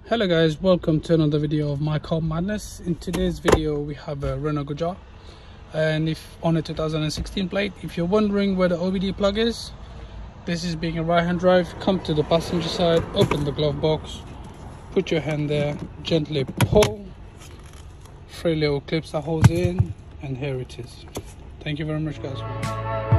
Hello guys, welcome to another video of my car madness. In today's video we have a Renault Kadjar, and if on a 2016 plate. If you're wondering where the OBD plug is, this is being a right hand drive. Come to the passenger side, open the glove box, put your hand there, gently pull, 3 little clips that holds it in, and here it is. Thank you very much guys.